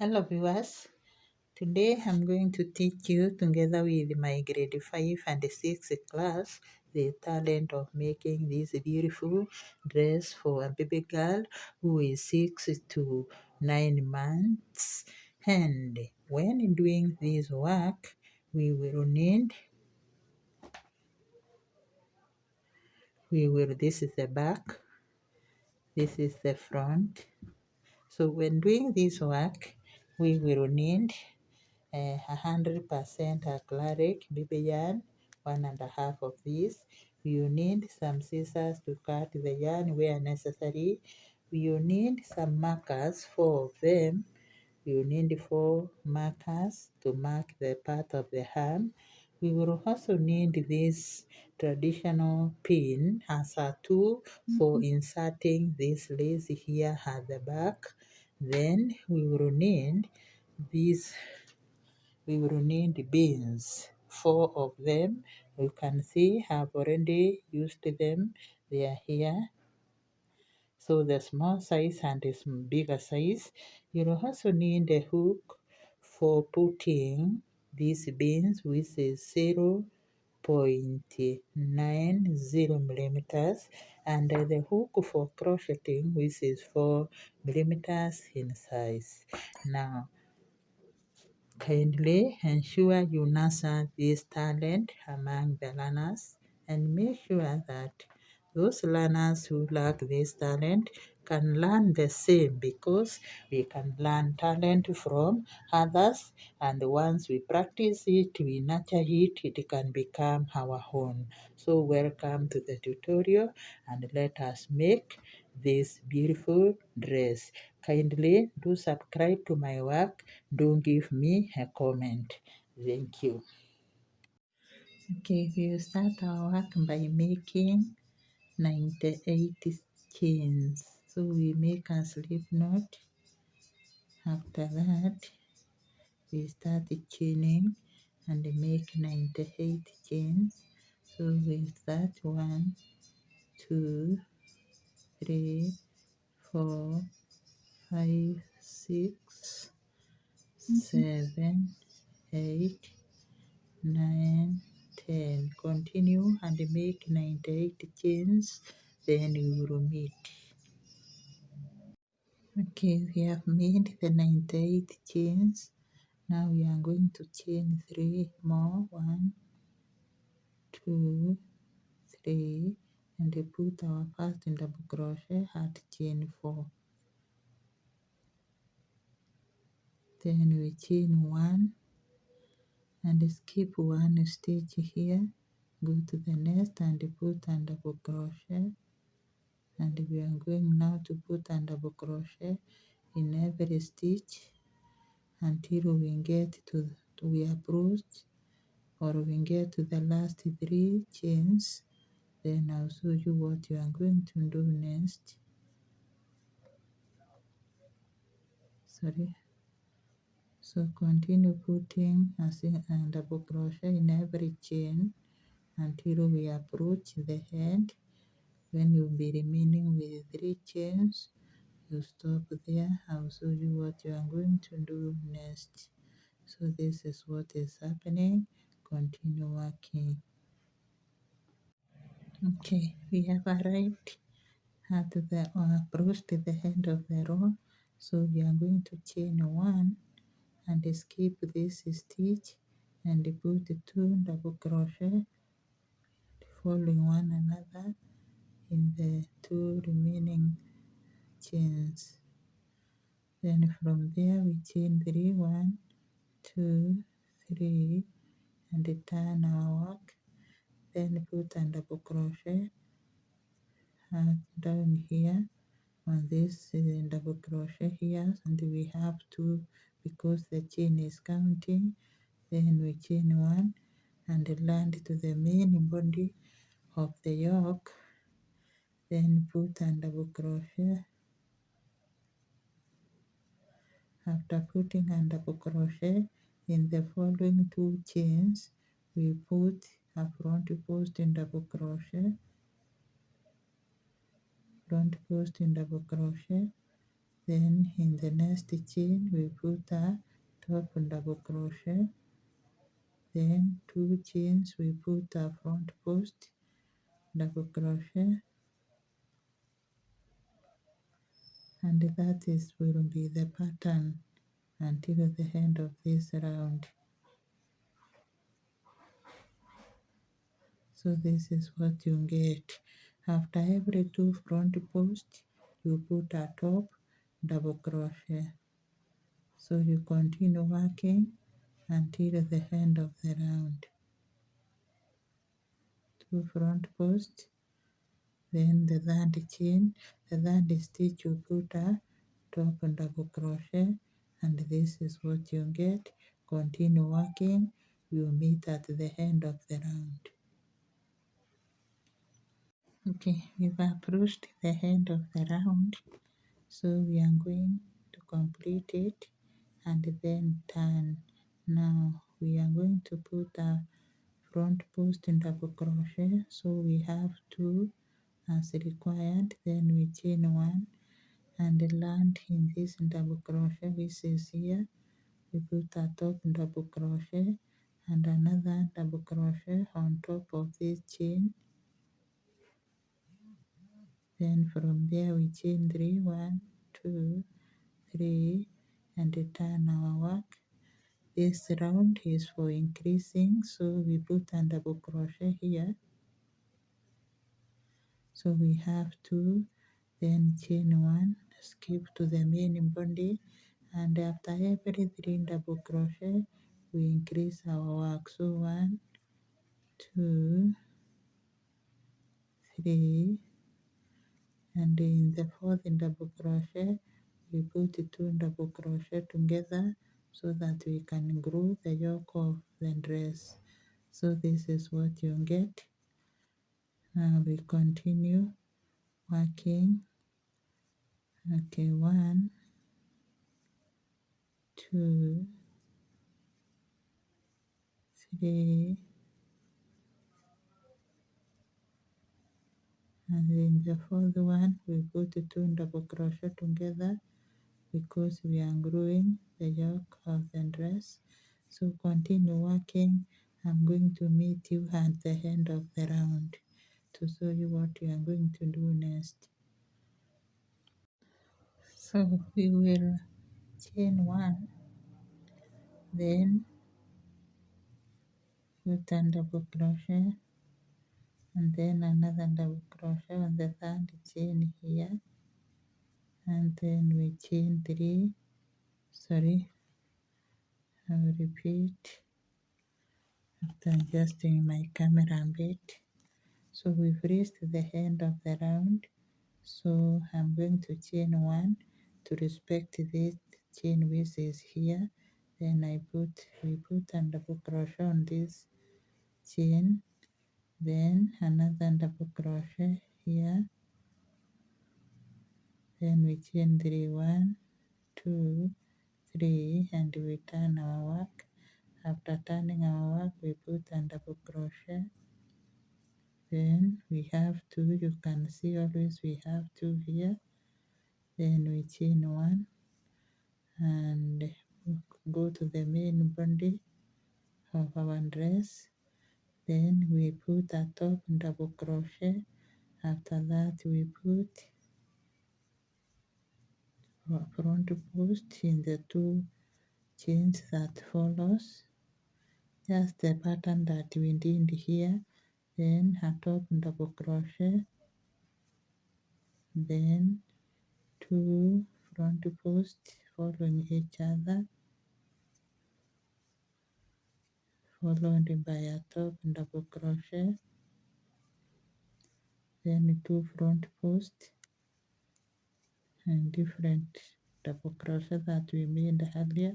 Hello viewers, today I'm going to teach you together with my grade 5 and 6 class the talent of making this beautiful dress for a baby girl who is 6 to 9 months. And when doing this work, this is the back, this is the front. So when doing this work, we will need 100% acrylic baby yarn, 1.5 of this. You need some scissors to cut the yarn where necessary. You need some markers, 4 of them. You need 4 markers to mark the part of the arm. We will also need this traditional pin as a tool for inserting this lace here at the back. Then we will need beans, 4 of them. You can see I've already used them. They are here. So the small size and the bigger size. You'll also need a hook for putting these beans, which is 0.90 millimeters, and the hook for crocheting, which is 4 millimeters in size. Now, kindly ensure you nurture this talent among the learners and make sure that those learners who lack this talent can learn the same, because we can learn talent from others, and once we practice it, we nurture it, it can become our own. So welcome to the tutorial and let us make this beautiful dress. Kindly do subscribe to my work. Do give me a comment. Thank you. Okay, we will start our work by making 98 chains. So we make a slip knot. After that, we start chaining and make 98 chains. So we start 1, 2, 3, 4, 5, 6, 7, 8, 9, 10. Continue and make 98 chains, then we will meet. Okay, we have made the 98 chains. Now we are going to chain 3 more. 1, 2, 3, and we put our first double crochet at chain 4. Then we chain 1 and skip 1 stitch here. Go to the next and put a double crochet, and we are going now to put a double crochet in every stitch until we get we approach or we get to the last 3 chains. Then I'll show you what you are going to do next. So continue putting a double crochet in every chain until we approach the head. When you'll be remaining with 3 chains, you stop there. I'll show you what you are going to do next. So this is what is happening. Continue working. Okay, we have arrived at the approached the end of the row. So we are going to chain 1 and skip this stitch and put 2 double crochet following one another in the 2 remaining chains. Then from there we chain 3, 1, 2, 3, and turn our work. Then put a double crochet down here on this double crochet here, and we have 2 because the chain is counting. Then we chain 1 and land to the main body of the yoke. Then put a double crochet. After putting a double crochet in the following 2 chains, we put a front post in double crochet, Then in the next chain we put a top double crochet, then 2 chains we put a front post double crochet, and that is will be the pattern until the end of this round. So this is what you get. After every 2 front posts you put a top double crochet. So you continue working until the end of the round. 2 front posts, then the third chain, the third stitch you put a top double crochet, and this is what you get. Continue working, you meet at the end of the round. Okay, we've approached the end of the round, so we are going to complete it and then turn. Now we are going to put a front post in double crochet, so we have 2 as required, then we chain 1 and land in this double crochet which is here. We put a top double crochet and another double crochet on top of this chain. Then from there we chain 3, 1, 2, 3, and turn our work. This round is for increasing, so we put a double crochet here. So we have 2, then chain 1, skip to the main body, and after every 3 double crochet we increase our work. So 1, 2, 3, and in the 4th double crochet we put 2 double crochet together so that we can glue the yoke of the dress. So this is what you get. Now we continue working. Okay, 1, 2, 3, and in the 4th one we put 2 double crochet together because we are gluing the yoke of the dress. So continue working. I'm going to meet you at the end of the round to show you what you are going to do next. So we will chain 1, then put a double crochet, and then another double crochet on the 3rd chain here, and then we chain 3. Sorry, I will repeat after adjusting my camera a bit. So we've reached the end of the round, so I'm going to chain 1 to respect this chain which is here. Then we put a double crochet on this chain, then another double crochet here, then we chain 3, 1, 2, 3, and we turn our work. After turning our work we put a double crochet, then we have 2, you can see always we have 2 here, then we chain 1 and go to the main body of our dress, then we put a top double crochet. After that we put a front post in the 2 chains that follows, just the pattern that we did here, then a top double crochet, then 2 front posts following each other, followed by a top double crochet, then 2 front posts and different double crochet that we made earlier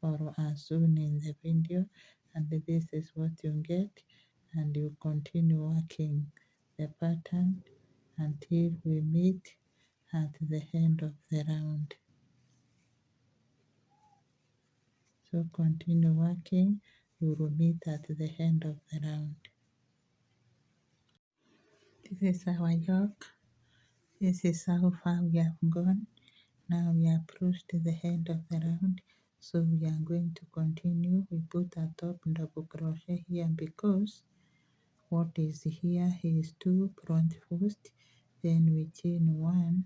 or as shown in the video, and this is what you get, and you continue working the pattern until we meet at the end of the round. So continue working, you will meet at the end of the round. This is our yoke. This is how far we have gone. Now we approach to the end of the round, so we are going to continue. We put a top double crochet here because what is here is 2 front post, then we chain 1,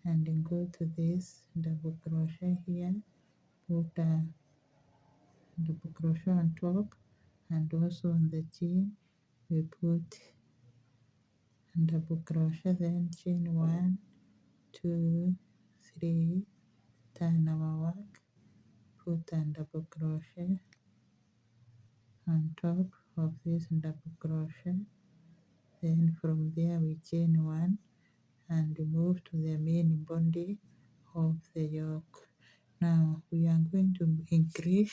and then go to this double crochet here, put a double crochet on top, and also on the chain we put double crochet, then chain 1, 2, 3, turn our work, put a double crochet on top of this double crochet, then from there we chain 1 and move to the main body of the yoke. Now we are going to increase.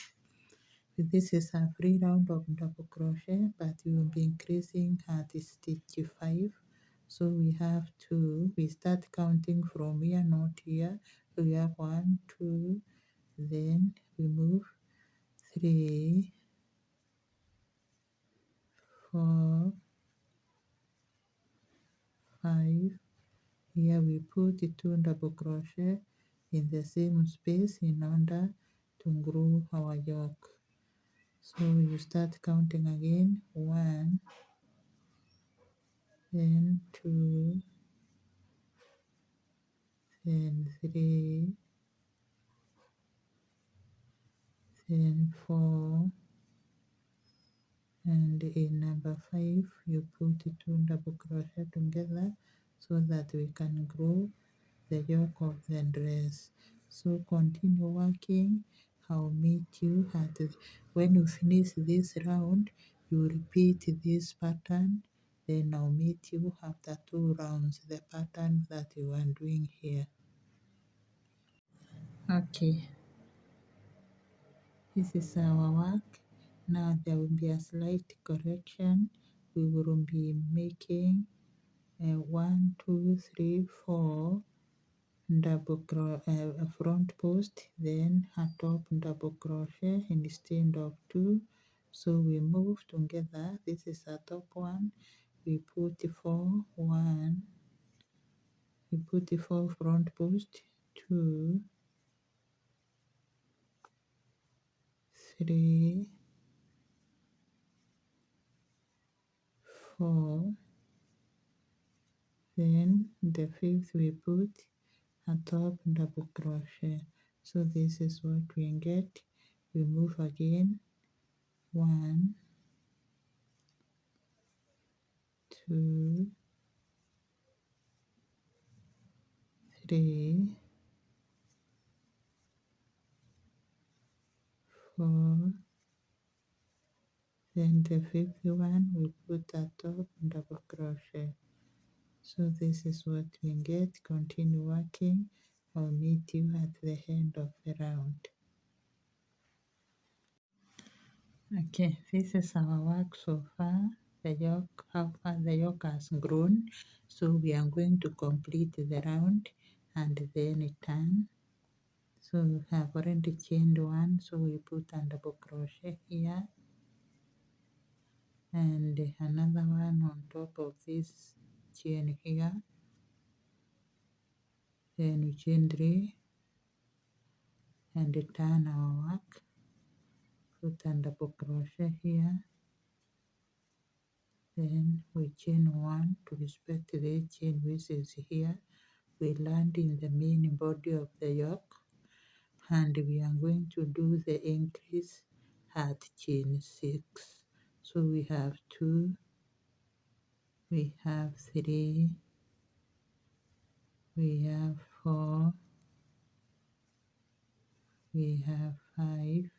This is a free round of double crochet, but we will be increasing at stitch 5. So we start counting from here, not here. So we have 1, 2, then we move 3, 4, 5. Here we put 2 double crochet in the same space in order to grow our yoke. So you start counting again, 1, then 2, then 3, then 4, and in number 5 you put 2 double crochet together so that we can grow the yoke of the dress. So continue working. I'll meet you at when you finish this round. You repeat this pattern, then I'll meet you after 2 rounds, the pattern that you are doing here. Okay, this is our work. Now there will be a slight correction. We will be making 1, 2, 3, 4 front post, then a top double crochet instead of 2. So we move together. This is a top one. We put 4, 1. We put 4 front post, 2, 3, 4. Then the 5th we put a top double crochet. So this is what we get. We move again, 1, 2, 3, 4. Then the 5th one we put a top double crochet. So this is what we get. Continue working. I'll meet you at the end of the round. Okay, this is our work so far. The yoke, how far the yoke has grown. So we are going to complete the round and then turn. So we have already chained 1, so we put a double crochet here and another one on top of this chain here. Then we chain 3 and turn our work, put a double crochet here, then we chain 1 to respect the chain which is here. We land in the main body of the yoke and we are going to do the increase at chain 6. So we have 2, we have 3, we have 4, we have 5.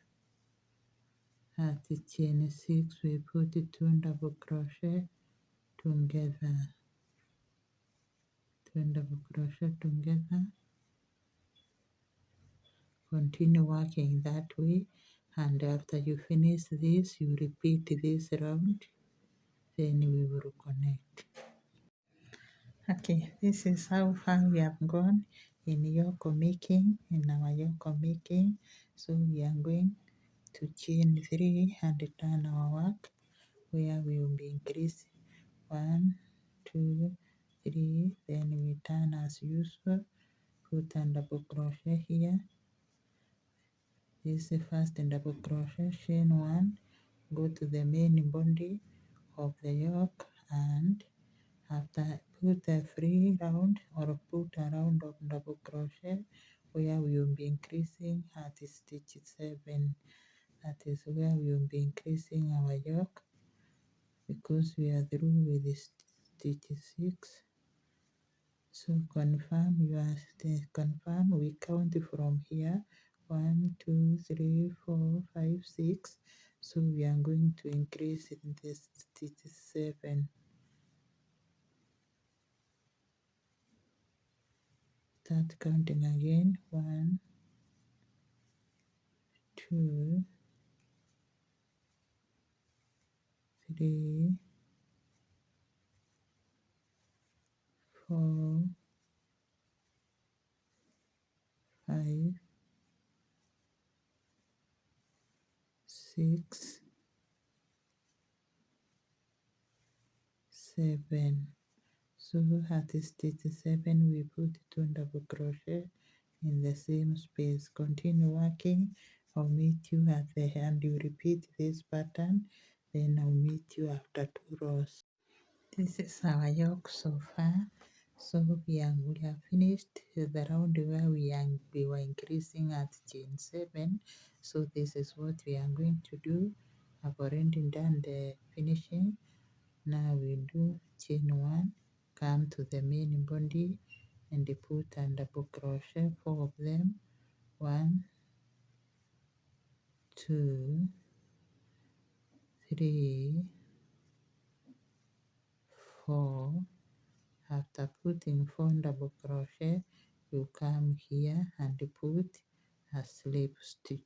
At the chain 6 we put 2 double crochet together, 2 double crochet together. Continue working that way, and after you finish this you repeat this round, then we will connect. Okay, this is how far we have gone in yoke making, in our yoke making. So we are going to chain 3 and turn our work, where we will be increasing 1, 2, 3, then we turn as usual, put a double crochet here. This is the first double crochet, chain 1, go to the main body of the yoke, and after put a free round or put a round of double crochet where we will be increasing at stitch 7. That is where we will be increasing our yoke because we are through with the stitch 6. So confirm we count from here 1, 2, 3, 4, 5, 6. So we are going to increase in this stitch 7. Start counting again. 1, 2, 3, 4, 5, 6, 7. So at stitch 7 we put 2 double crochet in the same space. Continue working. I'll meet you at the end. You repeat this pattern, then I'll meet you after 2 rows. This is our yoke so far. So we have finished the round where we were increasing at chain 7. So this is what we are going to do. I've already done the finishing. Now we do chain 1, come to the main body and put a double crochet, 4 of them. 1, 2, 3, 4. After putting 4 double crochet, you come here and put a slip stitch.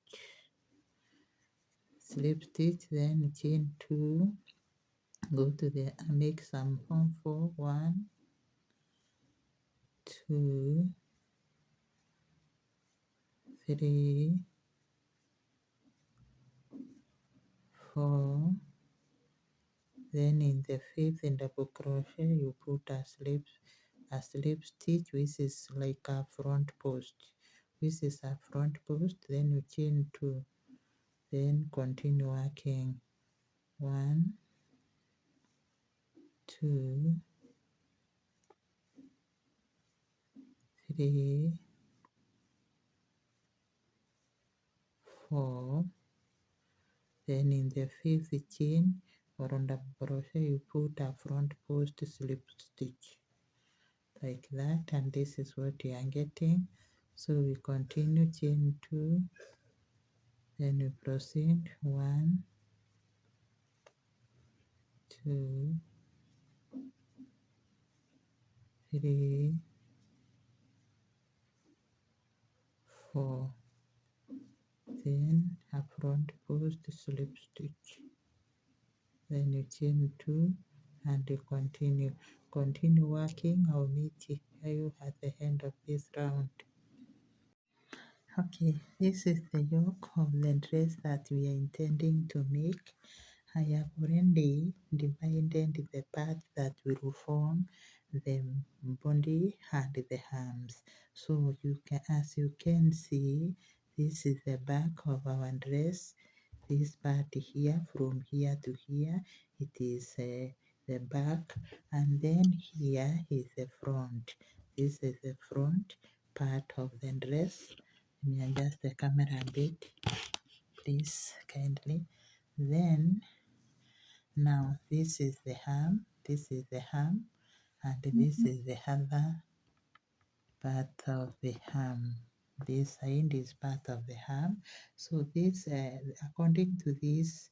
Slip stitch, then chain 2, go to the make some form for 1, 2, 3, 4. Then in the 5th double crochet you put a slip stitch, which is like a front post. This is a front post, then you chain 2, then continue working. 1, 2, 3, 4. Then in the 5th chain or on the crochet you put a front post slip stitch like that, and this is what you are getting. So we continue chain 2, then we proceed 1, 2, 3, 4. Then a front post slip stitch, then you chain 2 and you continue working. I'll meet you at the end of this round. Okay, this is the yoke of the dress that we are intending to make. I have already divided the part that will form the body and the arms. So as you can see, this is the back of our dress. This part here, from here to here, it is the back, and then here is the front. This is the front part of the dress. Let me adjust the camera a bit, please, kindly. Then now this is the arm, this is the arm, and this is the other part of the arm. This side is part of the arm. So this, according to these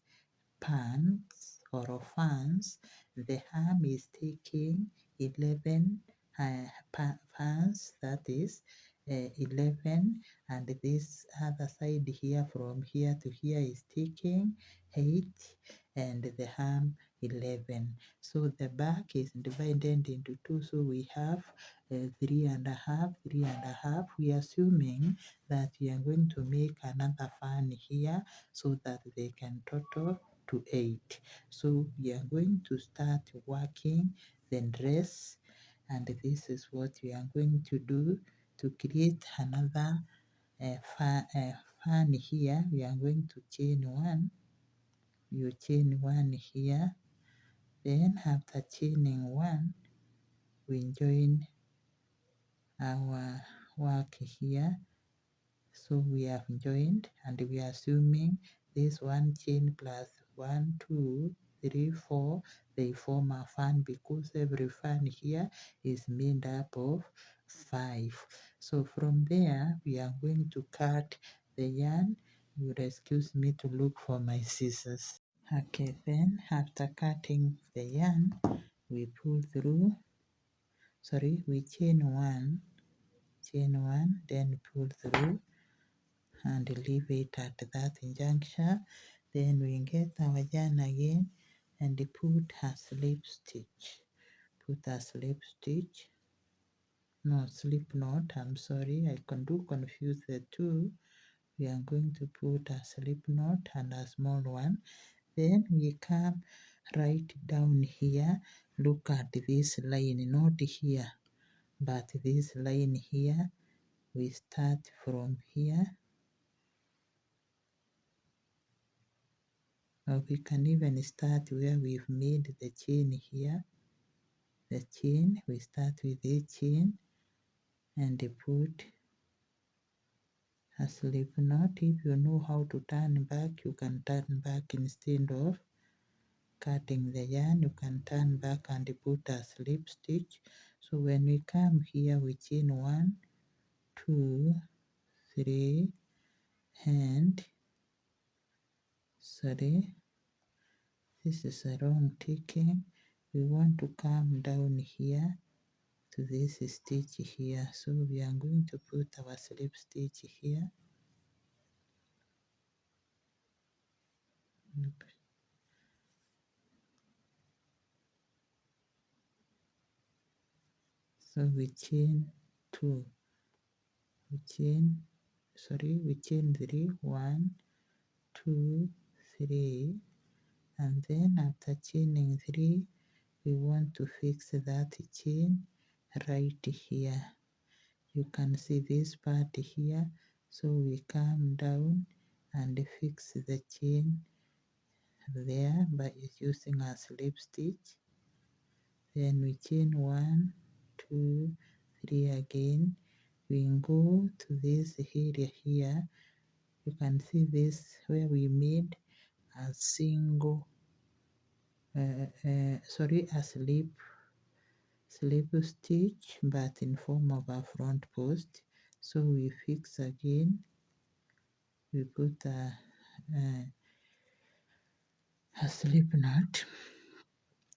pants or fans, the arm is taking 11 fans, that is 11, and this other side here from here to here is taking 8, and the arm 11. So the back is divided into 2, so we have 3.5, 3.5. We are assuming that we are going to make another fan here so that they can total to 8. So we are going to start working the dress. And this is what we are going to do to create another fan here. We are going to chain one. You chain one here, then after chaining one, we join our work here. So we have joined, and we are assuming this one chain plus 1, 2, 3, 4, they form a fan because every fan here is made up of 5. So from there we are going to cut the yarn. You will excuse me to look for my scissors. Okay, then after cutting the yarn, we pull through, we chain one, then pull through and leave it at that juncture. Then we get our yarn again and put a slip stitch. No, slip knot, I'm sorry, I do confuse the two. We are going to put a slip knot and a small one. Then we come right down here. Look at this line, not here, but this line here. We start from here, or we can even start where we've made the chain here. The chain, we start with the chain and put a slip knot. If you know how to turn back, you can turn back instead of cutting the yarn. You can turn back and put a slip stitch. So when we come here, we chain 1, 2, 3, and this is a wrong taking. We want to come down here to this stitch here. So we are going to put our slip stitch here. So we chain 2. We chain 3. 1, 2, 3. And then after chaining 3, we want to fix that chain right here. You can see this part here. So we come down and fix the chain there by using a slip stitch. Then we chain 1, 2, 3 again. We go to this area here. You can see this where we made a single a slip stitch, but in form of a front post. So we fix again. We put a slip knot,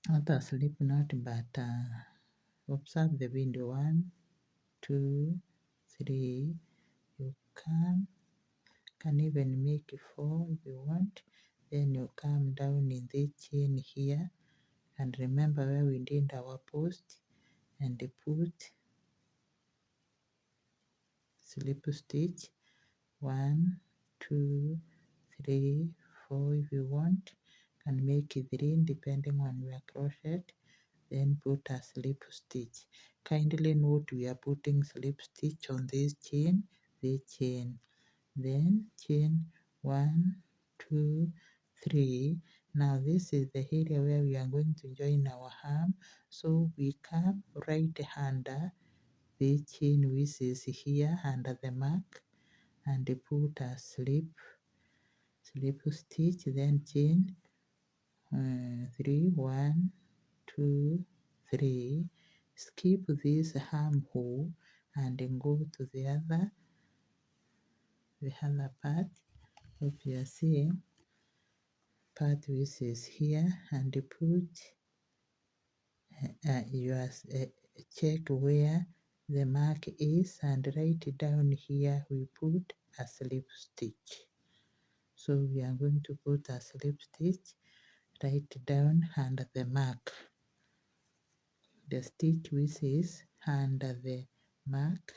not a slip knot, but observe the window. 1, 2, 3. You can even make 4 if you want. Then you come down in the chain here, and remember where we did our post, and put slip stitch 1, 2, 3, 4 if you want. Can make 3 depending on your crochet. Then put a slip stitch. Kindly note we are putting slip stitch on this chain, then chain 1, 2, 3. Now this is the area where we are going to join our arm. So we come right under the chain which is here under the mark, and put a slip stitch, then chain 3, 1, 2, 3. Skip this armhole and go to the other part. Hope you are seeing part which is here, and put your check where the mark is, and right down here we put a slip stitch. So we are going to put a slip stitch right down under the mark, the stitch which is under the mark,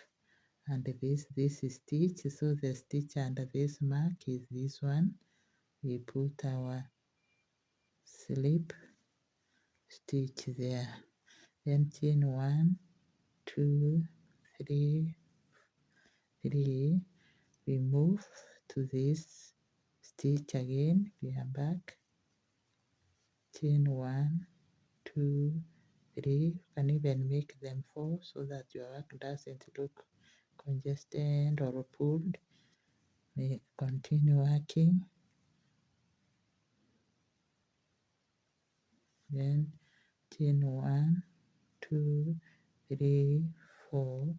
and this stitch. So the stitch under this mark is this one. We put our slip stitch there. then chain 1, 2, 3, 3, we move to this stitch again, we are back, chain 1, 2, 3, you can even make them 4 so that your work doesn't look congested or pulled. We continue working, then chain 1, 2, 3, 4,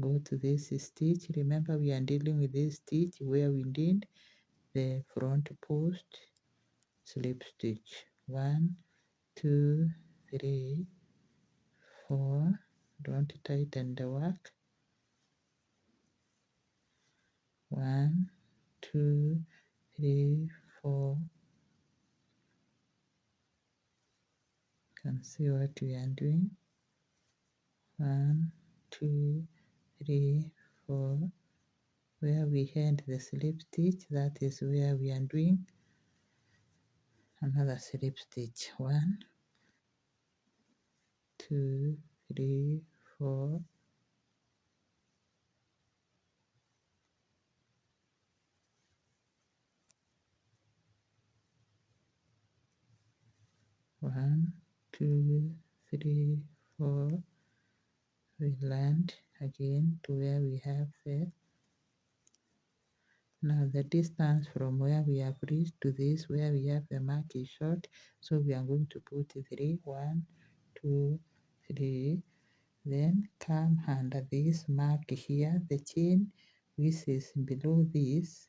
go to this stitch. Remember, we are dealing with this stitch where we did the front post slip stitch. 1, 2, 3, 4. Don't tighten the work. 1, 2, 3, 4. Can see what we are doing. 1, 2, 3, 4. Where we end the slip stitch, that is where we are doing another slip stitch. 1, 2, 3, 4. 1, 2, 3, 4. We land again to where we have the. Now the distance from where we have reached to this where we have the mark is short, so we are going to put 3, 1, 2, 3. Then come under this mark here, the chain which is below this,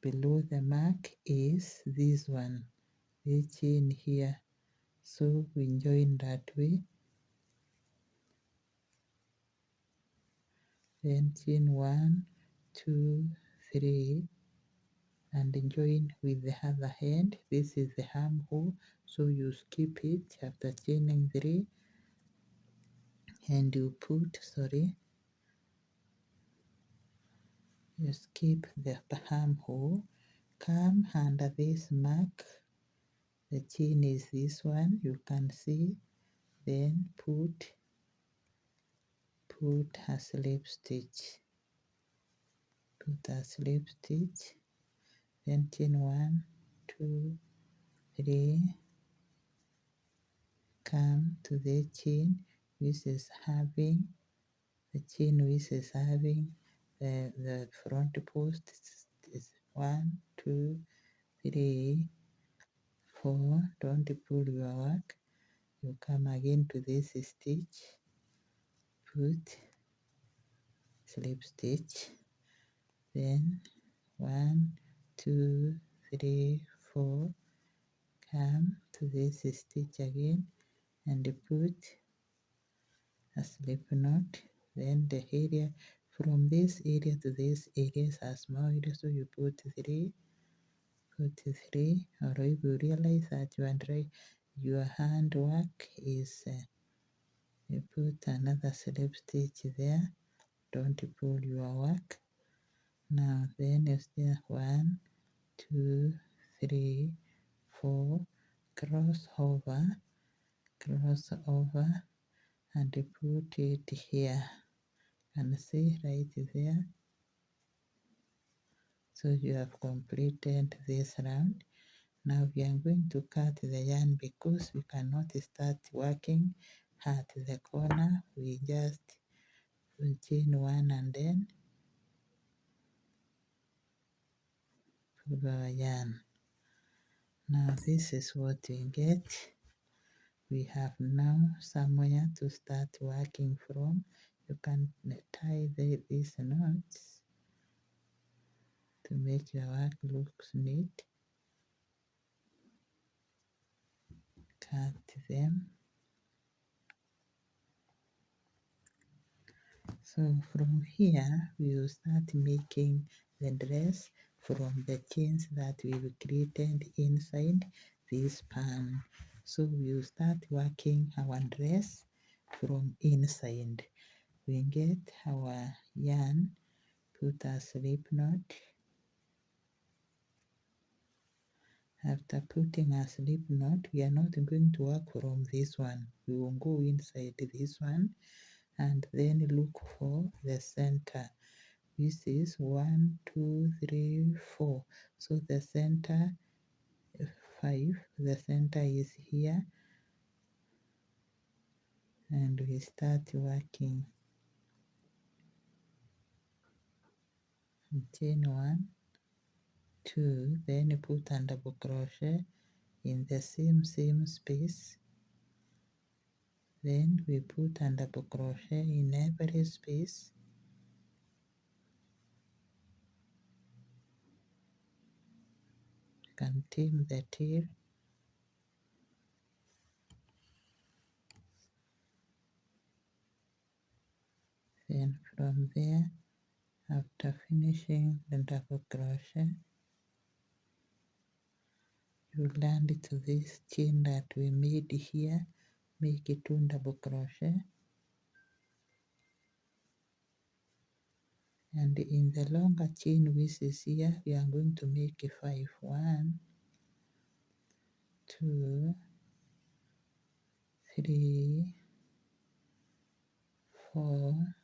below the mark is this one, the chain here. So we join that way. Then chain 1, 2, 3, and join with the other hand. This is the armhole, so you skip it after chaining 3, and you put, you skip the armhole, come under this mark, the chain is this one, you can see, then put a slip stitch, then chain 1, 2, 3, come to the chain which is having the front post is 1, 2, 3, 4. Don't pull your work. You come again to this stitch, put slip stitch, then 1, 2, 3, 4. Come to this stitch again and put a slip knot. Then the area from this area to this area is a small area, so you put 3, or if you realize that your handwork is, you put another slip stitch there. Don't pull your work. Now then you still 1, 2, 3, 4, cross over, and put it here. And see right there. So you have completed this round. Now we are going to cut the yarn because we cannot start working at the corner. We just chain 1 and then pull our yarn. Now this is what we get. We have now somewhere to start working from. You can tie these knots to make your work look neat. Cut them. So from here we will start making the dress from the chains that we created inside this pan. So we will start working our dress from inside. We get our yarn, put a slip knot, After putting a slip knot, we are not going to work from this one. We will go inside this one and then look for the center. This is 1, 2, 3, 4. So the center 5, the center is here, and we start working. Chain 1, 2, then put a double crochet in the same space. Then we put a double crochet in every space. Can trim the tail. Then from there, after finishing the double crochet, you land to this chain that we made here, make it 2 double crochet, and in the longer chain which is here, we are going to make a 5. 1, 2, 3, 4,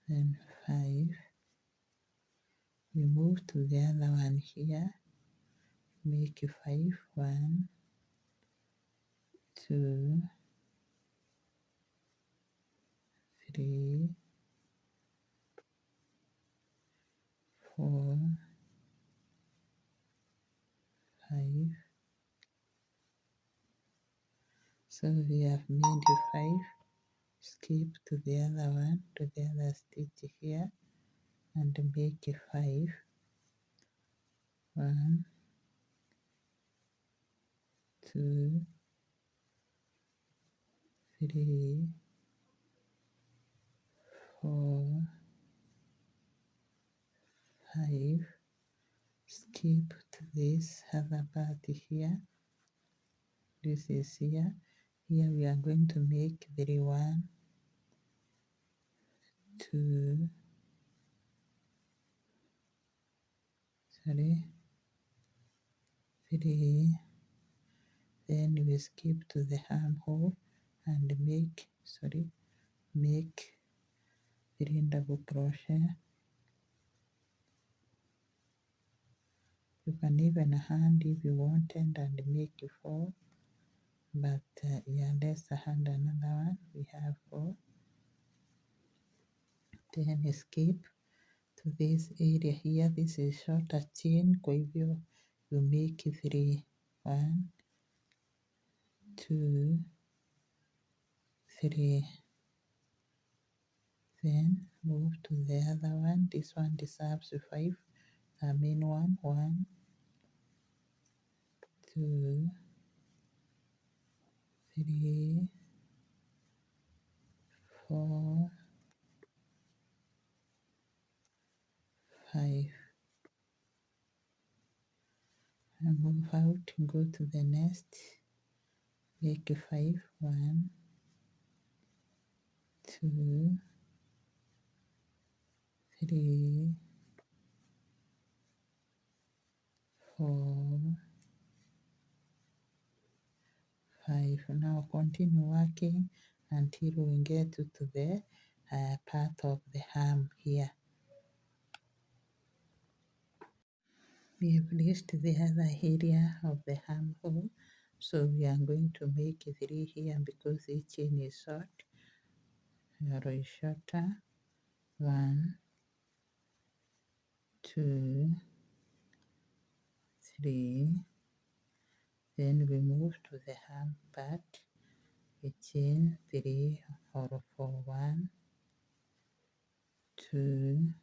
then 5. We move to the other one here, make a 5. 1, 2, 3, 4, 5. So we have made a 5. Skip to the other one, to the other stitch here, and make a 5. 1, 2, 3, 4, 5. Skip to this other part here. This is here. Here we are going to make 3. 1, 2, 3, then we skip to the armhole and make 3 double crochet. You can even hand if you wanted and make 4, but yeah, let's hand another one. We have 4. Then skip to this area here. This is shorter chain, kwa hivyo you make 3. 1, 2, 3. Then move to the other one. This one deserves 5. The main one. 1, 2, 3, 4, 5. And move out, go to the next, make 5. 1, 2, 3, 4, 5. Now continue working until we get to the part of the arm here. We have reached the other area of the armhole, so we are going to make 3 here because each chain is short. Or is shorter. 1, 2, 3. Then we move to the arm part. We chain 3 or 4. 1, 2,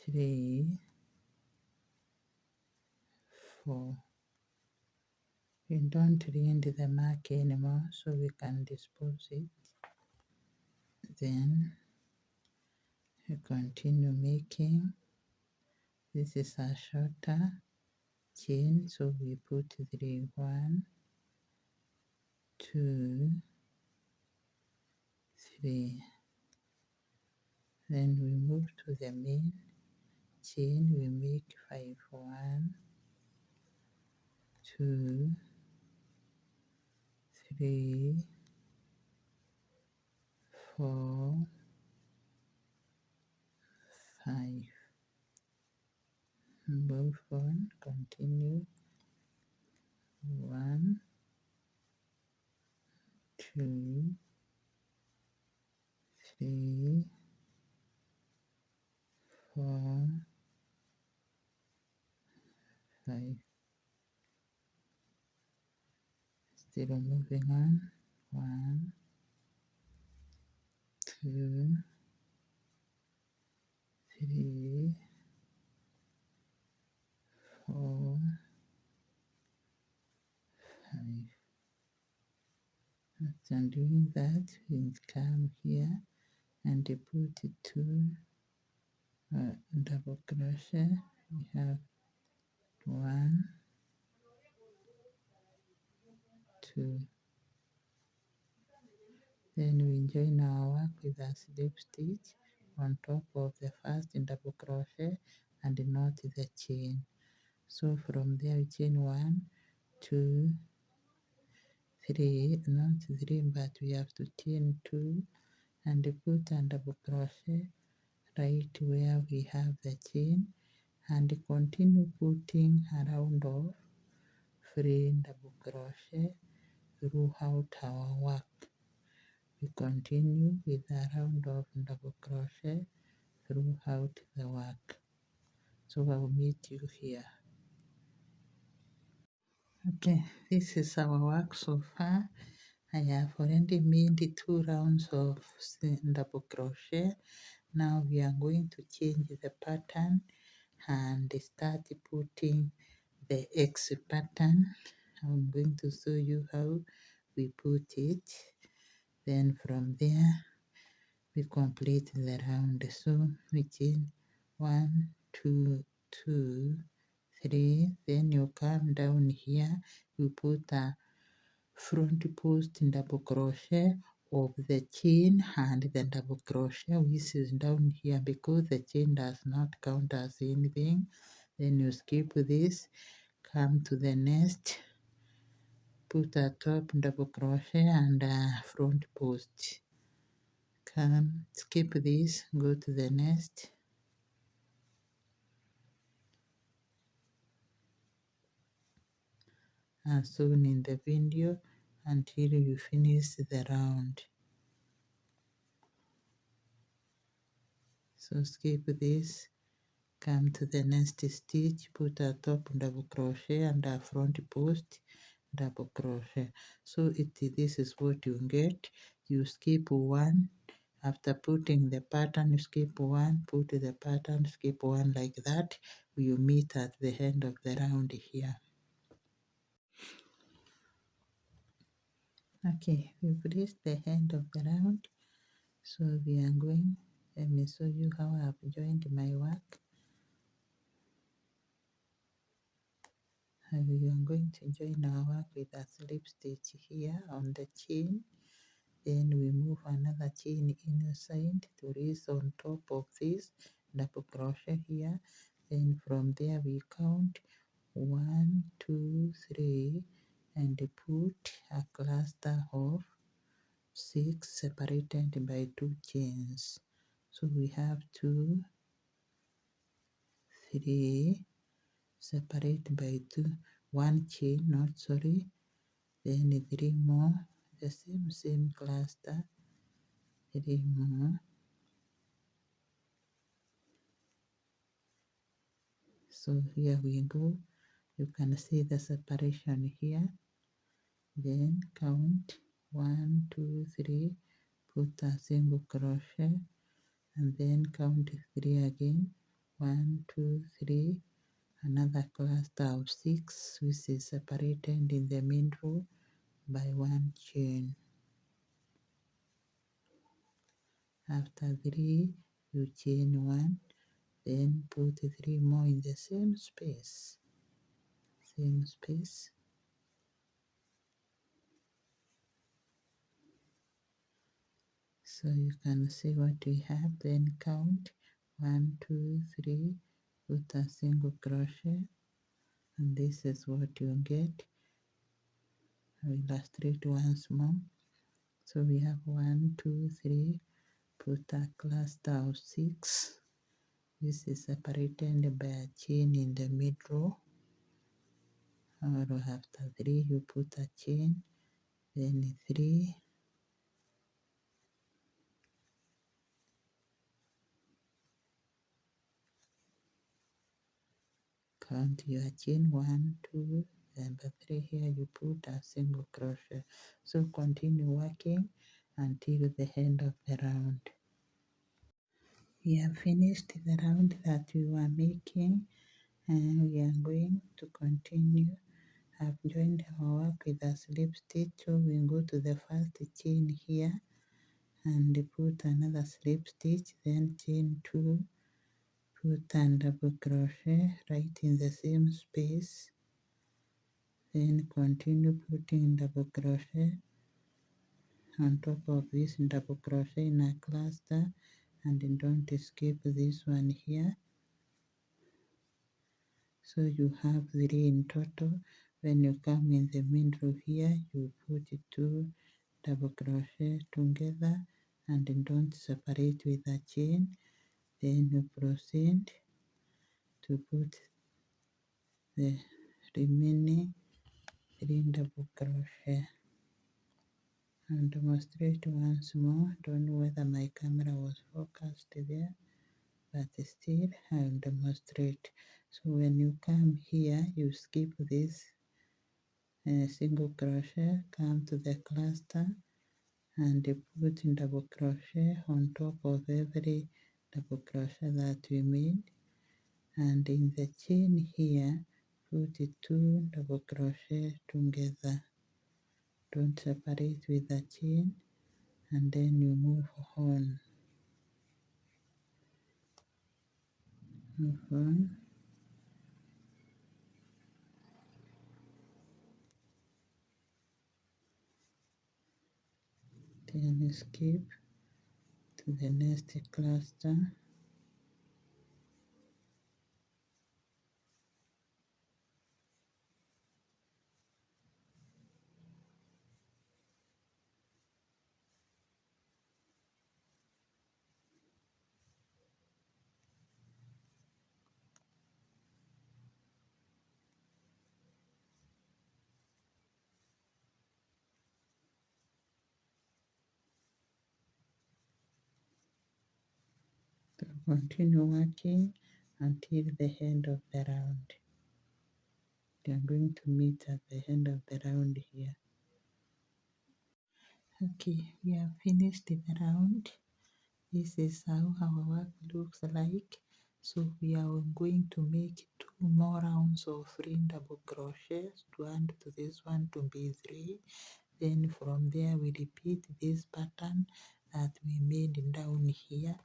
3, 4. We don't read the mark anymore, so we can dispose it. Then we continue making. This is a shorter chain, so we put 3. 1, 2, 3. Then we move to the main chain we make 5. 1, 2, 3, 4, 5. Move on, continue. 1, 2, 3, 4, 5. Still moving on. 1, 2, 3, 4, 5. After doing that, we come here and put 2 double crochet. We have 1, 2. Then we join our work with a slip stitch on top of the first double crochet and knot the chain. So from there we chain 1, 2, 3, not 3, but we have to chain 2 and put a double crochet right where we have the chain and continue putting a round of free double crochet throughout our work. We continue with a round of double crochet throughout the work. So I will meet you here. Okay, this is our work so far. I have already made 2 rounds of double crochet. Now we are going to change the pattern and start putting the X pattern. I'm going to show you how we put it. Then from there we complete the round. So we chain 1, 2, 2, 3. Then you come down here, you put a front post double crochet of the chain and the double crochet which is down here because the chain does not count as anything. Then you skip this, come to the next, put a top double crochet and a front post. Come, skip this, go to the next, as shown in the video until you finish the round. So skip this, come to the next stitch, put a top double crochet and a front post double crochet. So this is what you get. You skip 1 after putting the pattern, you skip 1, put the pattern, skip 1 like that. You meet at the end of the round here. Okay, we've reached the end of the round. So we are going, let me show you how I have joined my work. We are going to join our work with a slip stitch here on the chain. Then we move another chain inside to raise on top of this double crochet here. Then from there we count 1, 2, 3 and put a cluster of 6 separated by 2 chains. So we have 2, 3 separate by 2, 1 chain, not sorry, then 3 more, the same cluster, 3 more. So here we go, you can see the separation here. Then count 1, 2, 3, put a single crochet and then count 3 again, 1, 2, 3, another cluster of 6 which is separated in the middle by 1 chain. After 3 you chain 1, then put 3 more in the same space. So you can see what we have, then count 1, 2, 3, put a single crochet, and this is what you get. I will illustrate once more. So we have 1, 2, 3, put a cluster of 6. This is separated by a chain in the middle. Or after 3 you put a chain, then 3, count your chain, 1, 2, number 3. Here you put a single crochet. So continue working until the end of the round. We have finished the round that we were making, and we are going to continue. I've joined our work with a slip stitch, so we go to the first chain here and put another slip stitch, then chain 2, put a double crochet right in the same space, then continue putting double crochet on top of this double crochet in a cluster, and don't skip this one here. So you have 3 in total. When you come in the middle here, you put 2 double crochet together and don't separate with a chain. Then you proceed to put the remaining 3 double crochet. And demonstrate once more. Don't know whether my camera was focused there, but still I'll demonstrate. So when you come here, you skip this single crochet, come to the cluster and put in double crochet on top of every double crochet that we made, and in the chain here put 2 double crochet together. Don't separate with the chain, and then you move on. Then skip to the next cluster. So continue working until the end of the round. We are going to meet at the end of the round here. Okay, we have finished the round. This is how our work looks like. So we are going to make 2 more rounds of free double crochets to add to this one to be 3. Then from there we repeat this pattern that we made down here.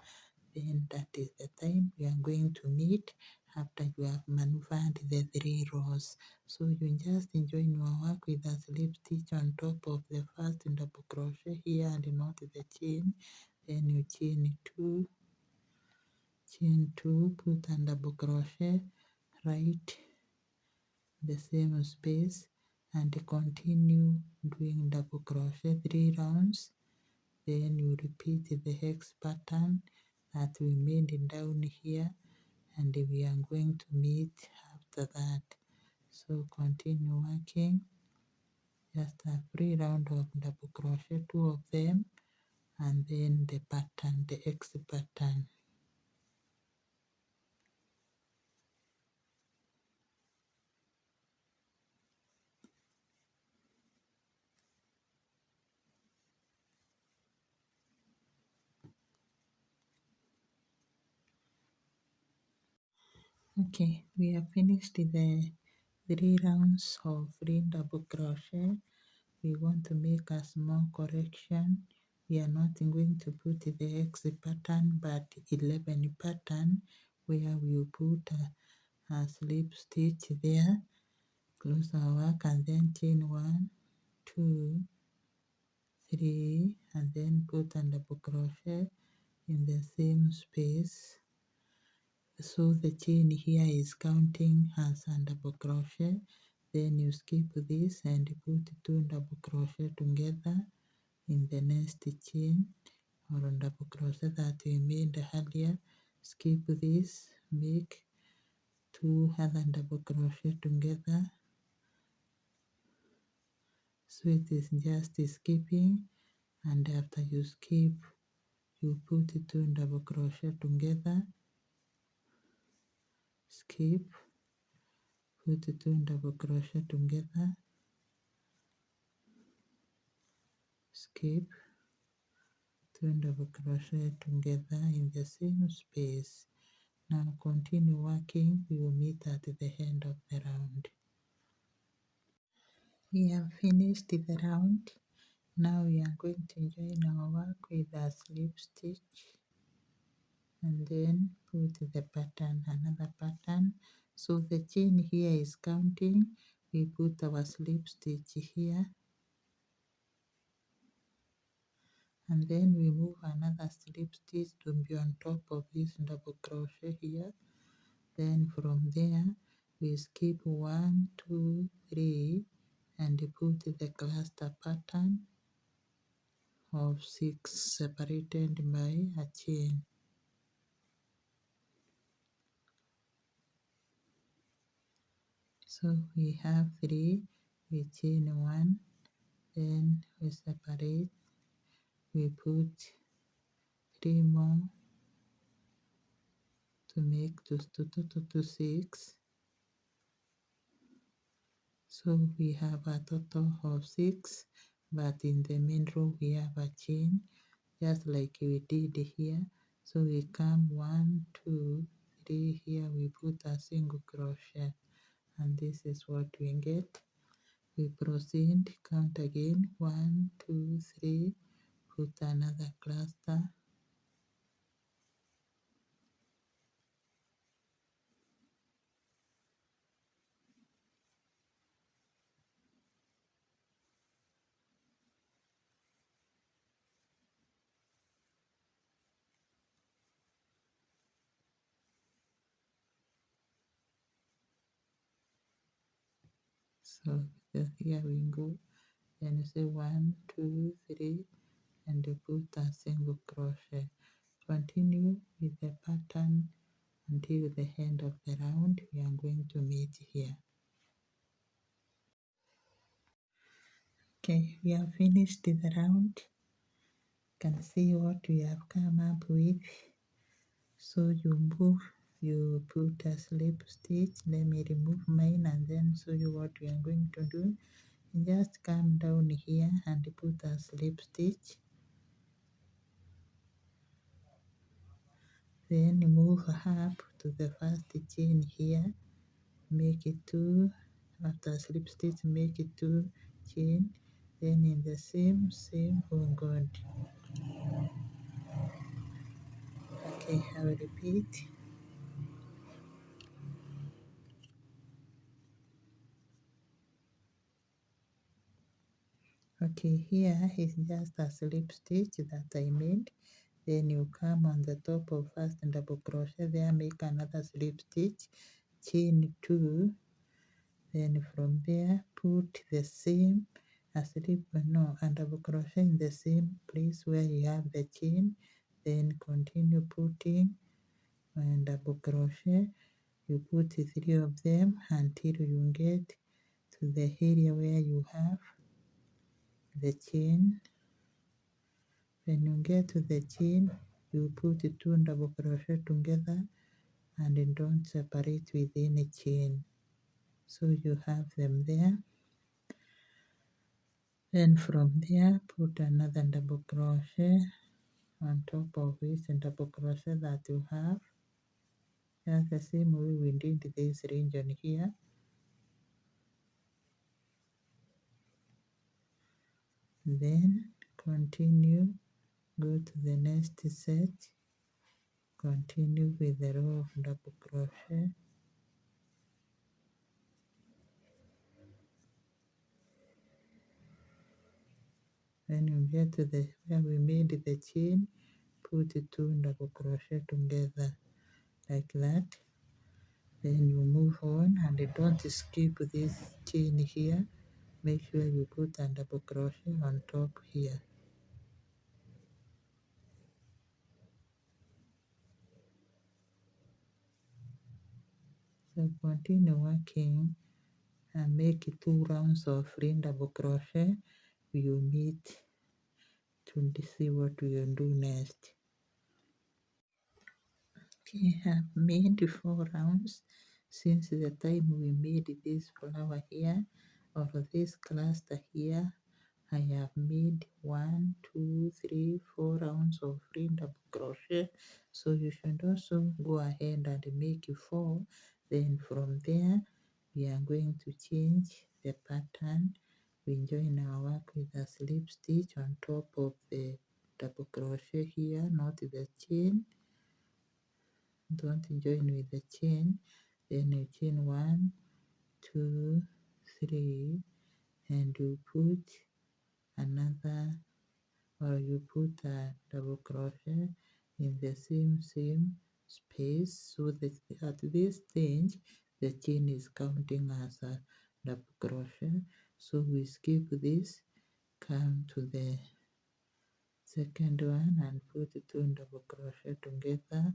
Then that is the time we are going to meet after you have maneuvered the 3 rows. So you just join your work with a slip stitch on top of the first double crochet here and not the chain. Then you chain 2, put a double crochet right the same space, and continue doing double crochet 3 rounds. Then you repeat the hex pattern that we made down here, and we are going to meet after that. So continue working, just a free round of double crochet, 2 of them, and then the pattern, the X pattern. Okay, we have finished the 3 rounds of free double crochet. We want to make a small correction. We are not going to put the X pattern but 11 pattern, where we put a slip stitch there, close our work, and then chain 1, 2, 3, and then put a double crochet in the same space So the chain here is counting as a double crochet. Then you skip this and put 2 double crochet together in the next chain or double crochet that we made earlier. Skip this, make 2 other double crochet together. So it is just skipping, and after you skip, you put 2 double crochet together, skip, put 2 double crochet together, skip, 2 double crochet together in the same space. Now continue working, we will meet at the end of the round. We have finished the round. Now we are going to join our work with a slip stitch and then put the pattern, another pattern. So the chain here is counting, we put our slip stitch here, and then we move another slip stitch to be on top of this double crochet here. Then from there we skip 1, 2, 3 and put the cluster pattern of 6 separated by a chain. So we have 3, we chain 1, then we separate, we put 3 more to make to 6. So we have a total of 6, but in the main row we have a chain just like we did here. So we come 1, 2, 3 here, we put a single crochet, and this is what we get. We proceed, count again, 1, 2, 3, put another cluster, so here we go. Then you say 1, 2, 3 and you put a single crochet. Continue with the pattern until the end of the round. We are going to meet here. Okay, we have finished the round. You can see what we have come up with. So you put a slip stitch. Let me remove mine and then show you what we are going to do. Just come down here and put a slip stitch. Then move up to the first chain here, make it 2. After slip stitch, make it 2 chain. Then in the same, oh God. Okay, I will repeat. Okay, here is just a slip stitch that I made. Then you come on the top of first double crochet there, make another slip stitch, chain 2. Then from there put the same a double crochet in the same place where you have the chain. Then continue putting and double crochet. You put 3 of them until you get to the area where you have the chain. When you get to the chain, you put 2 double crochet together and don't separate within a chain. So you have them there. Then from there, put another double crochet on top of each double crochet that you have. Just the same way we did this region here. Then continue, go to the next set, continue with the row of double crochet. When you get to the where we made the chain, put 2 double crochet together. like that. Then you move on and don't skip this chain here. Make sure you put a double crochet on top here. So continue working and make 2 rounds of free double crochet. You meet to see what we will do next. Okay, I have made 4 rounds since the time we made this flower here or this cluster here. I have made 1, 2, 3, 4 rounds of free double crochet. So you should also go ahead and make 4. Then from there we are going to change the pattern. We join our work with a slip stitch on top of the double crochet here, not the chain. Don't join with the chain. Then you chain 1, 2, 3, and you put another, or you put a double crochet in the same space, so that at this stage the chain is counting as a double crochet. So we skip this, come to the second one and put 2 double crochet together,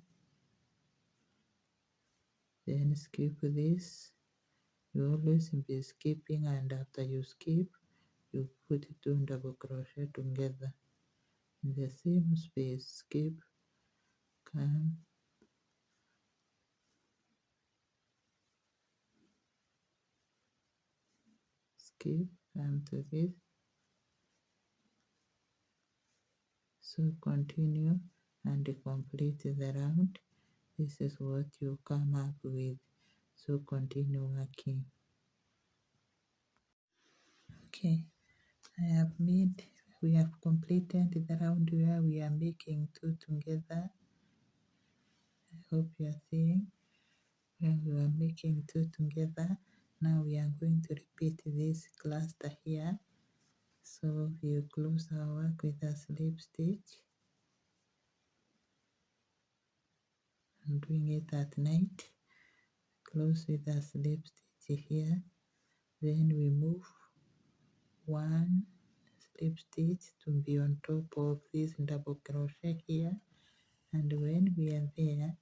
then skip this. You always be skipping, and after you skip you put 2 double crochet together in the same space. Skip, come, skip, come to this. So continue and complete the round. This is what you come up with. So continue working. Okay, we have completed the round where we are making 2 together. I hope you are seeing where we are making 2 together. Now we are going to repeat this cluster here. So you close our work with a slip stitch. I'm doing it at night. Close with a slip stitch here. Then we move 1 slip stitch to be on top of this double crochet here, and when we are there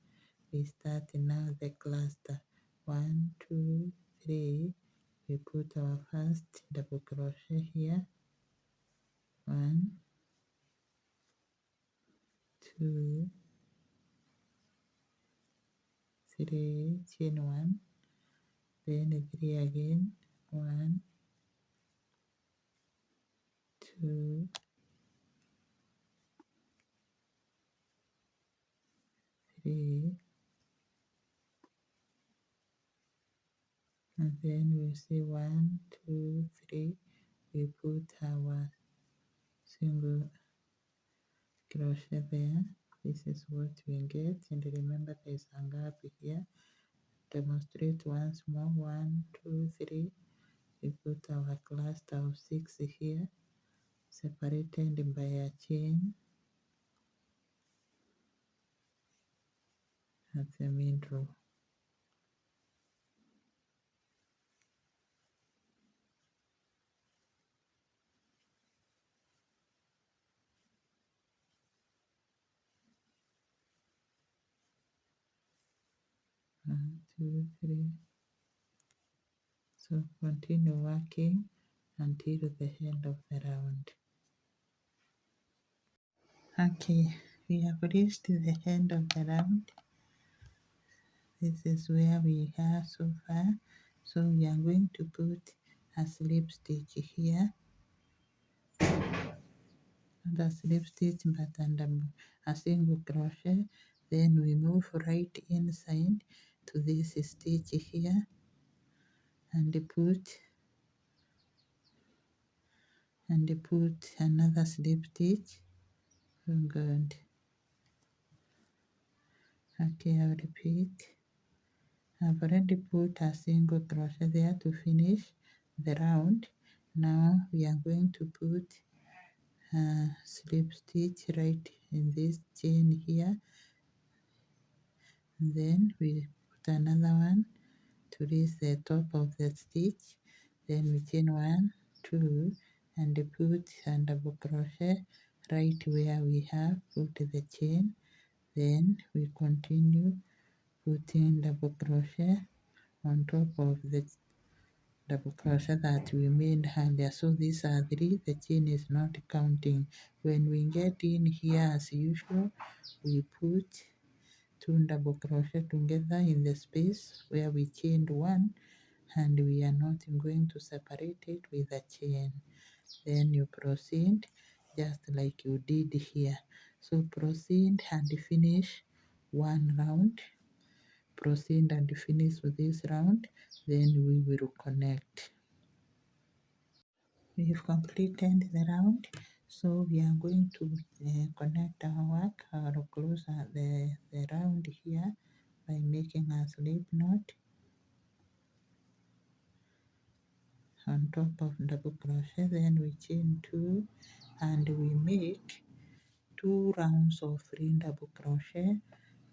we start now the cluster. 1, 2, 3. We put our first double crochet here. 1, 2, 3, chain 1, then 3 again. 1, 2, 3, and then we say 1, 2, 3. We put our single crochet there. This is what we get, and remember there is a gap here. Demonstrate once more. 1, 2, 3. We put our cluster of 6 here, separated by a chain at the middle. One, 2, 3. So continue working until the end of the round. Okay, we have reached the end of the round. This is where we are so far. So we are going to put a slip stitch here, and a slip stitch but under a single crochet. Then we move right inside to this stitch here and put another slip stitch. Oh God. Okay, I'll repeat. I've already put a single crochet there to finish the round. Now we are going to put a slip stitch right in this chain here. then we put another one to reach the top of the stitch, then we chain 1, 2 and put a double crochet right where we have put the chain. Then we continue putting double crochet on top of the double crochet that we made earlier. So these are 3, the chain is not counting. When we get in here, as usual, we put 2 double crochet together in the space where we chained 1, and we are not going to separate it with a chain. Then you proceed just like you did here. So proceed and finish 1 round. Proceed and finish with this round, then we will connect. We've completed the round, so we are going to connect our work or close the round here by making a slip knot on top of double crochet. Then we chain 2 and we make 2 rounds of free double crochet.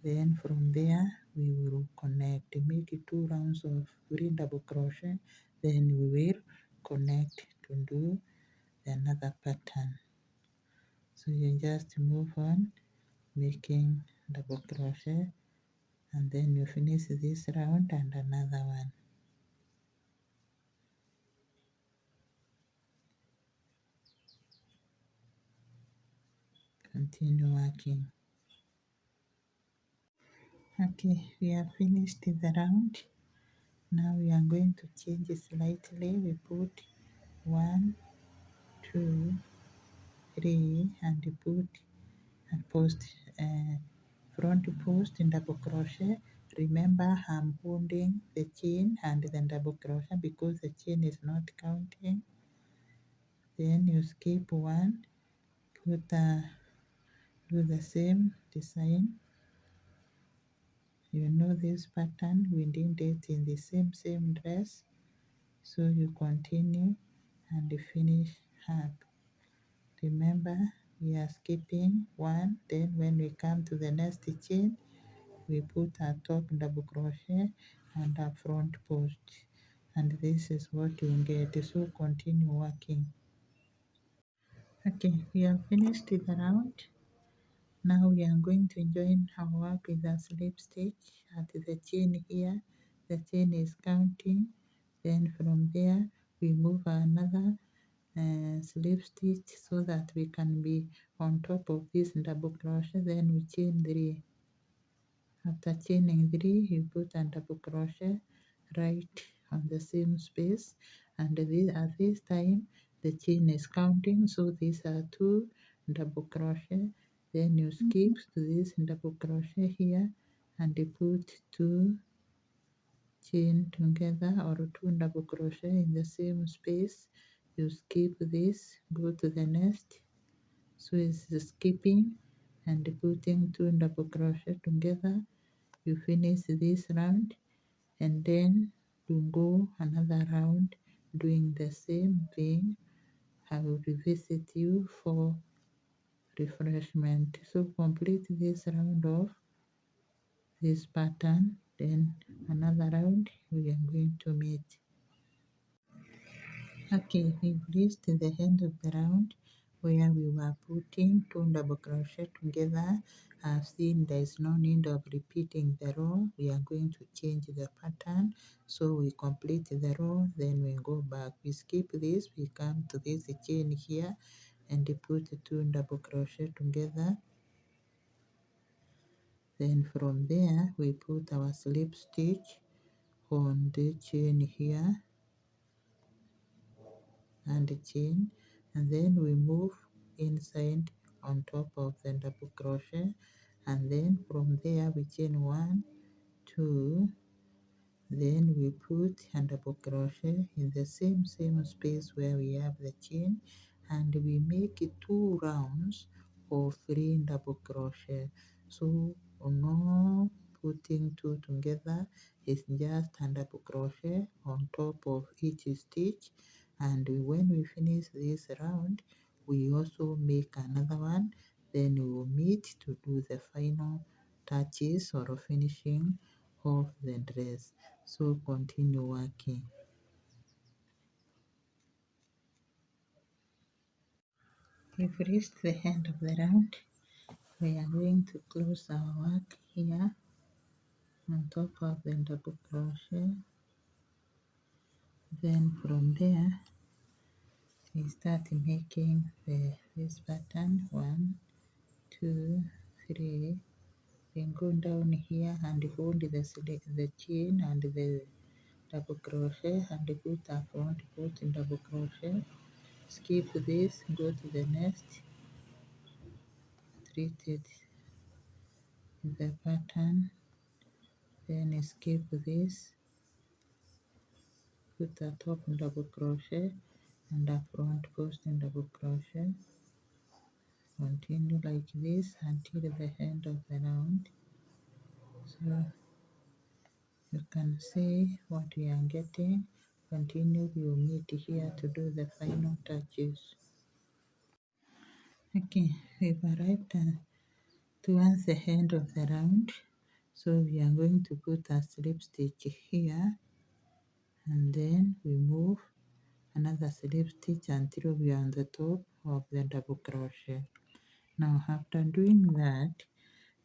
Then from there we will connect, make 2 rounds of free double crochet, then we will connect to do another pattern. So you just move on making double crochet, and then you finish this round and another one. Continue working. Okay, we have finished the round. Now we are going to change it slightly. We put 1, 2, 3 and put a post, front post in double crochet. Remember, I'm holding the chain and then double crochet because the chain is not counting. Then you skip 1, put do the same design. You know this pattern, we did it in the same dress, so you continue and finish up. Remember, we are skipping 1, then when we come to the next chain, we put a top double crochet and a front post, and this is what you get. So continue working. Okay, we have finished the round. Now we are going to join our work with a slip stitch at the chain here. The chain is counting, then from there we move another slip stitch so that we can be on top of this double crochet. Then we chain 3. After chaining 3, you put a double crochet right on the same space, and at this time the chain is counting, so these are 2 double crochet. Then you skip to this double crochet here and you put 2 chain together or 2 double crochet in the same space. You skip this, go to the next, so it's skipping and putting 2 double crochet together. You finish this round and then you go another round doing the same thing. I will revisit you for refreshment. So complete this round of this pattern, then another round we are going to meet. Okay, we've reached the end of the round where we were putting 2 double crochet together. I've seen there is no need of repeating the row. We are going to change the pattern, so we complete the row, then we go back. We skip this, we come to this chain here and put 2 double crochet together. Then from there we put our slip stitch on the chain here and chain, and then we move inside on top of the double crochet, and then from there we chain 1, 2, then we put a double crochet in the same space where we have the chain, and we make 2 rounds of 3 double crochet. So no putting 2 together, it's just a double crochet on top of each stitch, and when we finish this round we also make another one, then we will meet to do the final touches or finishing of the dress. So continue working. We've reached the end of the round. We are going to close our work here on top of the double crochet. Then from there we start making this pattern 1, 2, 3. Then go down here and hold the chain and the double crochet and put a front put in double crochet. Skip this, go to the next, treat it the pattern, then skip this, put a top double crochet and a front post in double crochet. Continue like this until the end of the round. So you can see what we are getting. Continue, we will meet here to do the final touches. Okay, we've arrived towards the end of the round. So we are going to put a slip stitch here and then we move another slip stitch until we are on the top of the double crochet. Now after doing that,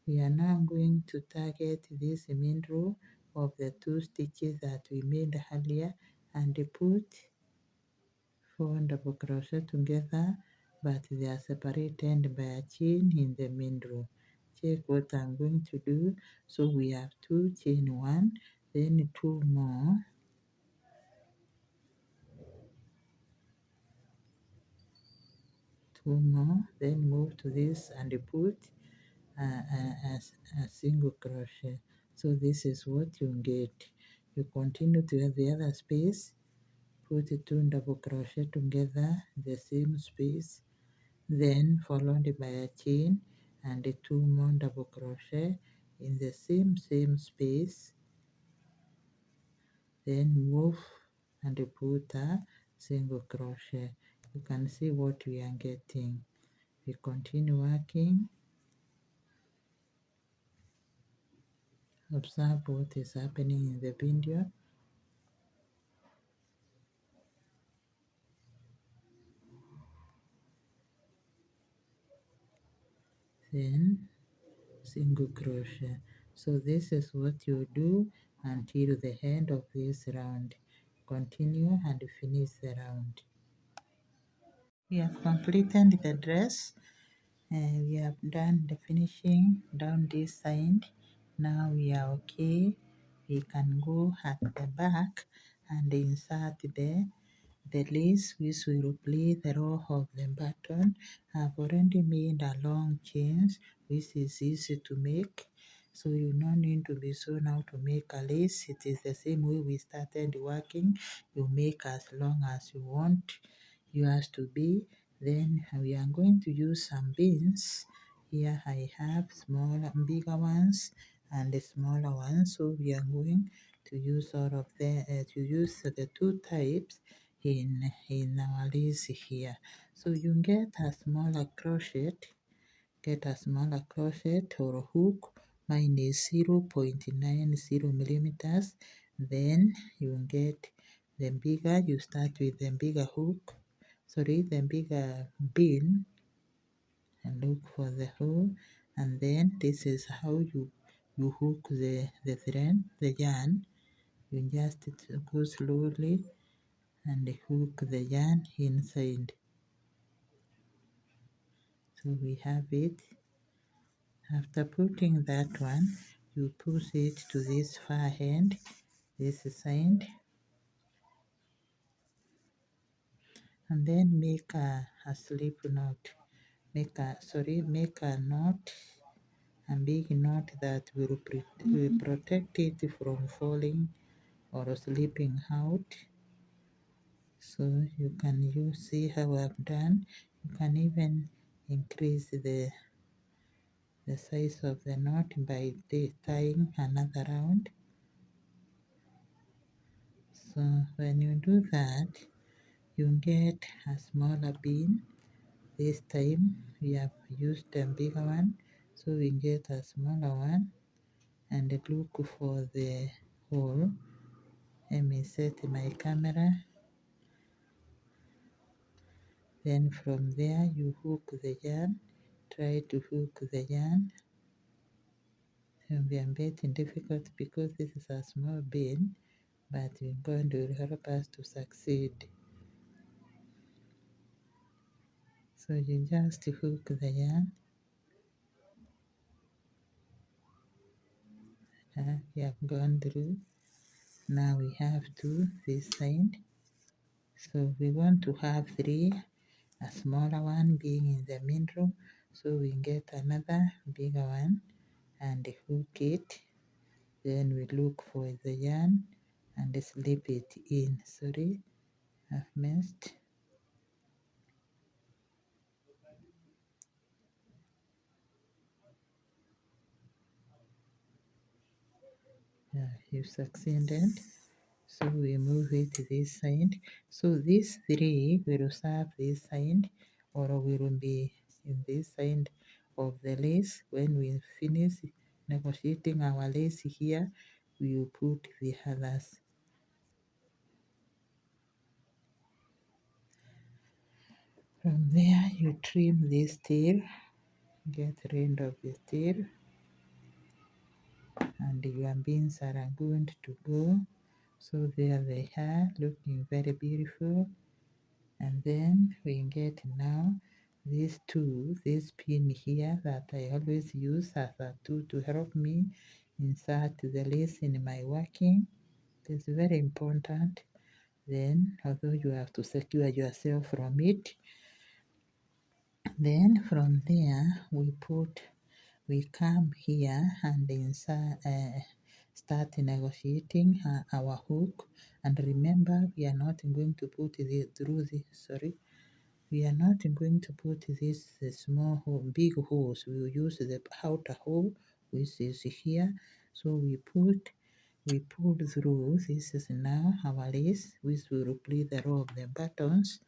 we are now going to target this middle of the 2 stitches that we made earlier and put 4 double crochet together, but they are separated by a chain in the middle. Check what I'm going to do. So we have 2 chain 1, then 2 more, then move to this and put a single crochet. So this is what you get. You continue to the other space, put 2 double crochet together the same space, then followed by a chain and 2 more double crochet in the same space, then move and put a single crochet. You can see what we are getting. We continue working. Observe what is happening in the video. Then single crochet. So this is what you do until the end of this round. Continue and finish the round. We have completed the dress. We have done the finishing down this side. Now we are okay. We can go at the back and insert the lace which will play the role of the button. I've already made a long chains which is easy to make, so you no need to be so now to make a lace. It is the same way we started working. You make as long as you want yours to be. Then we are going to use some beans. Here I have smaller, bigger ones and the smaller ones, so we are going to use all of to use the 2 types in our lace here. So you get a smaller crochet or hook. Mine is 0.90 millimeters. Then you get the bigger, you start with the bigger hook, the bigger bean, and look for the hole, and then this is how you hook the thread, the yarn. You just go slowly and hook the yarn inside. So we have it. After putting that one, you push it to this far end, this side, and then make a slip knot. Make a knot, a big knot that will protect it from falling or slipping out. So you can see how I've done. You can even increase the size of the knot by tying another round. So when you do that, you get a smaller bean. This time we have used a bigger one, so we get a smaller one. and look for the hole. Let me set my camera. Then from there you hook the yarn. Try to hook the yarn. It will be a bit difficult because this is a small bean, but it's going to help us to succeed. So you just hook the yarn. We have gone through. Now we have two this side. So we want to have three, a smaller one being in the middle. So we get another bigger one and hook it. Then we look for the yarn and slip it in. Sorry, I've missed. You succeeded. So we move it to this side. So these three will serve this side or will be in this side of the lace. When we finish negotiating our lace here, we will put the others. From there you trim this tail, get rid of the tail, and your beans are going to go. So there they are, looking very beautiful. And then we get now these two, this pin here that I always use as a tool to help me insert the lace in my working. It's very important. Then, although you have to secure yourself from it, then from there we come here and insert, start negotiating our hook. And remember, we are not going to put it through the, sorry, we are not going to put this small hole, big holes. We will use the outer hole, which is here. So we pull through. This is now our lace, which will replace the row of the buttons.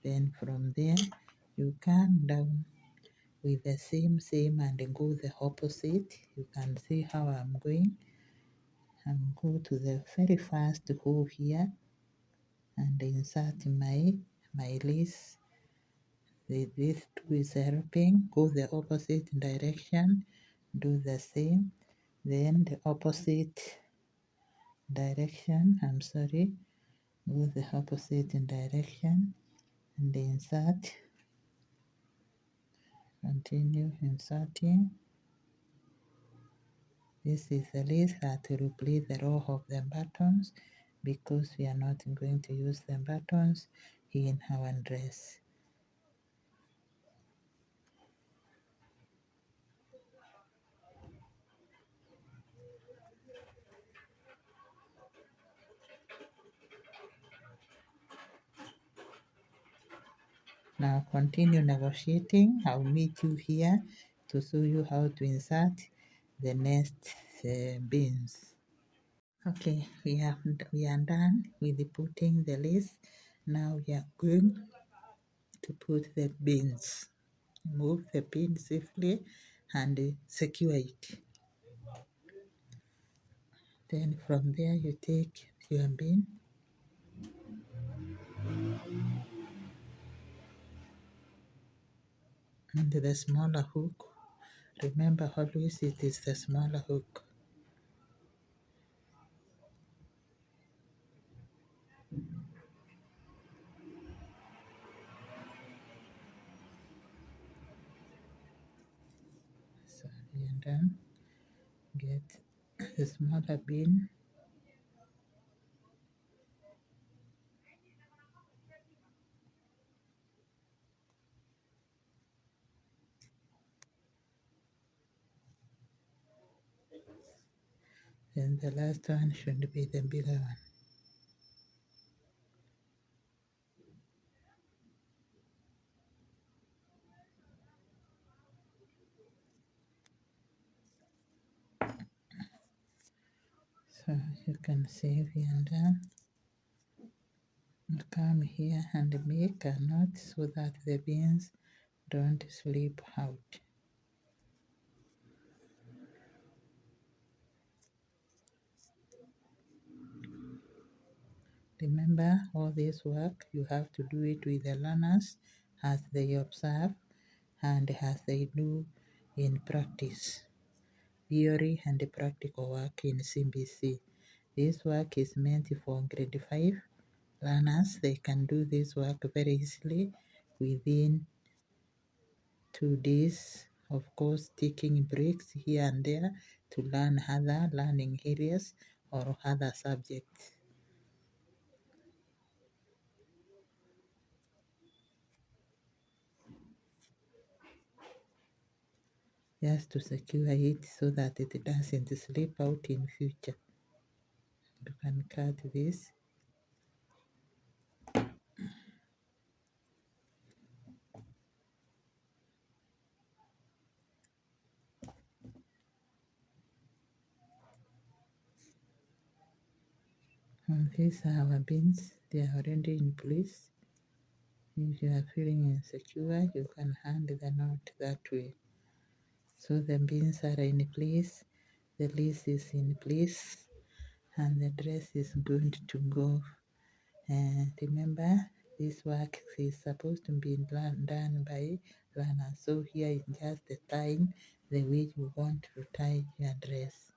Then from there, you come down with the same and go the opposite. You can see how I'm going. And go to the very first hole here and insert my lace. These two is helping. Go the opposite direction, do the same. Then the opposite direction, I'm sorry, go the opposite direction and insert. Continue inserting. This is the lace that will replace the row of the buttons because we are not going to use the buttons in our dress. Now continue negotiating. I'll meet you here to show you how to insert the next beans. Okay, we are done with putting the lace. Now we are going to put the beans. Move the pin safely and secure it. Then from there you take your bean and the smaller hook. Remember always it is the smaller hook. So we are done. Get the smaller bean. Then the last one should be the bigger one. So you can see we are done. Come here and make a knot so that the beans don't slip out. Remember, all this work you have to do it with the learners as they observe and as they do in practice. Theory and practical work in CBC. This work is meant for grade 5 learners. They can do this work very easily within 2 days. Of course, taking breaks here and there to learn other learning areas or other subjects. Just to secure it so that it doesn't slip out in future. You can cut this. And these are our beans. They are already in place. If you are feeling insecure, you can hand the knot that way. So the beans are in place, the lace is in place, and the dress is going to go. And remember, this work is supposed to be done by learners. So here is just the time, the way you want to tie your dress.